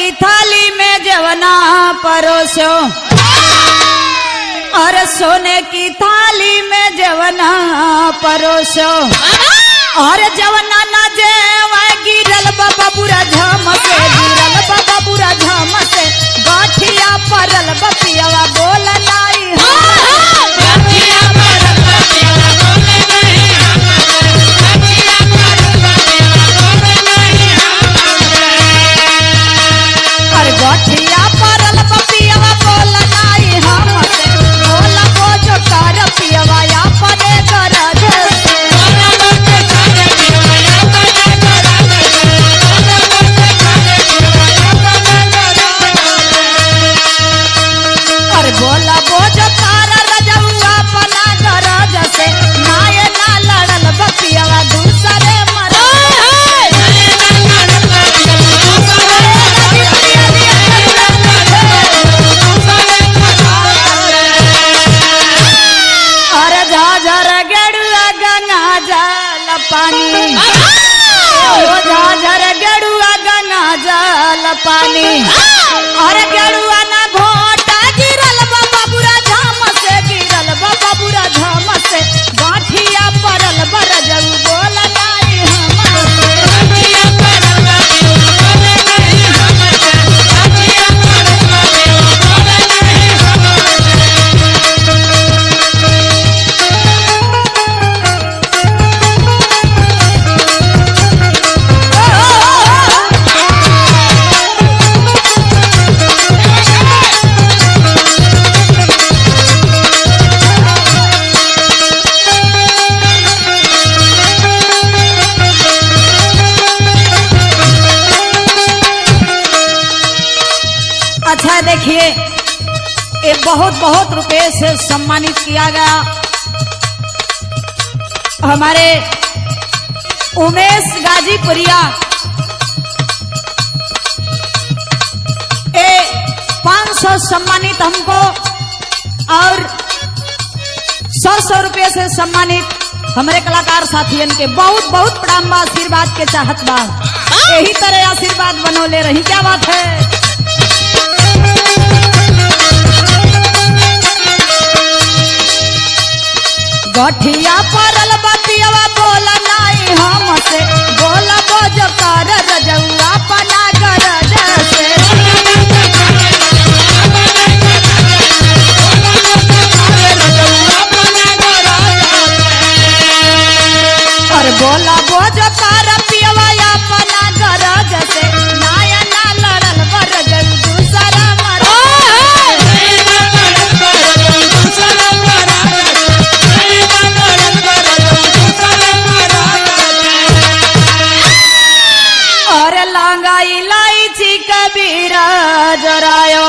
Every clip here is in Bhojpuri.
की थाली में जवना परोसो, और सोने की थाली में जवना परोसो, और जवना ना जेवा गिरल बाबा बुरा झाम से, गिरल बाबा बुरा झाम से, गाठिया परल बपियावा बोल नाई गाठिया परल बपियावा बोल नहीं और गाठिया परल बपियावा बोल नाई हम से, बोल को जो कर पियावा या पदे कर बोला बोझ तारा रजौआ पना गरज से, नाये ना लड़ल बपियावा दूसरे मरल अरे झाझर गेड़ुआ गंगा जल पानी, झाझर गेड़ुआ गंगा जल पानी, अरे गेड़ुआ ना घोटा गिरल बाबा बुरा झाम से, गिरल बाबा बुरा झाम से, गाठिया परल बरजऊ बोल नाई गाठिया परल बपियावा बोल नहीं गाठिया परल बपियावा अच्छा देखिए, ये बहुत बहुत रुपए से सम्मानित किया गया हमारे उमेश गाजीपुरिया, ये 500 सम्मानित हमको और 100 रुपए से सम्मानित हमारे कलाकार साथियन के बहुत बहुत प्रणाम बा, आशीर्वाद के चाहत बा, यही तरह आशीर्वाद बनौले रही। क्या बात है। गाठिया परल बपियावा बोल नाई हम से, बोल बोझ कर रजौआ पना गरज से, और बोला बोझ कर पियावा पना गरज से, नाया ना लड़ल बरजऊ दूसरा मरल इलायची कबीरा जरायो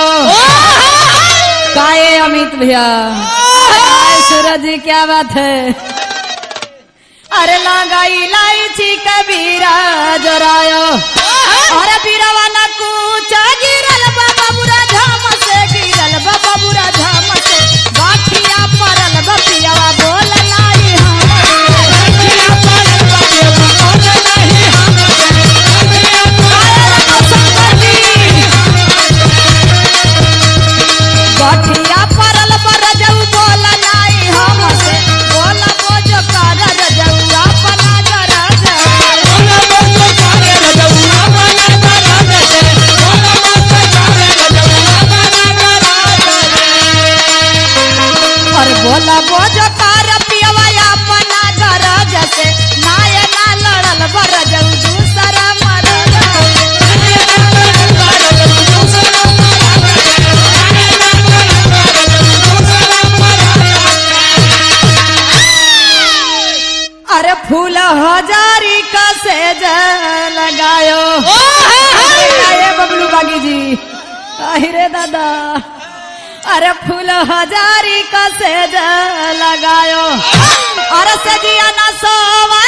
काये अमित भैया, सूरज क्या बात है। अरे लागा इलायची कबीरा जरायो, अरे बीरावा ना कूचा गिरल बाबा बुरा झाम से, गिरल बाबा बुरा झाम से, गाठिया परल बपियावा बोल नाई गाठिया परल बपियावा बोल नहीं गाठिया परल बरजऊ बोल नाई हम से, बोल बोझ कर रजौआ पना गरज और बोला बोझ कर पियावा पना गरज से, नाय ना लड़ल बरजऊ दूसरा मरल अरे फूल हजारी का सेज लगायो, बबलू बागी जी रे दादा, अरे फूल हजारी का सेज लगायो, अरे सजिया ना सोवा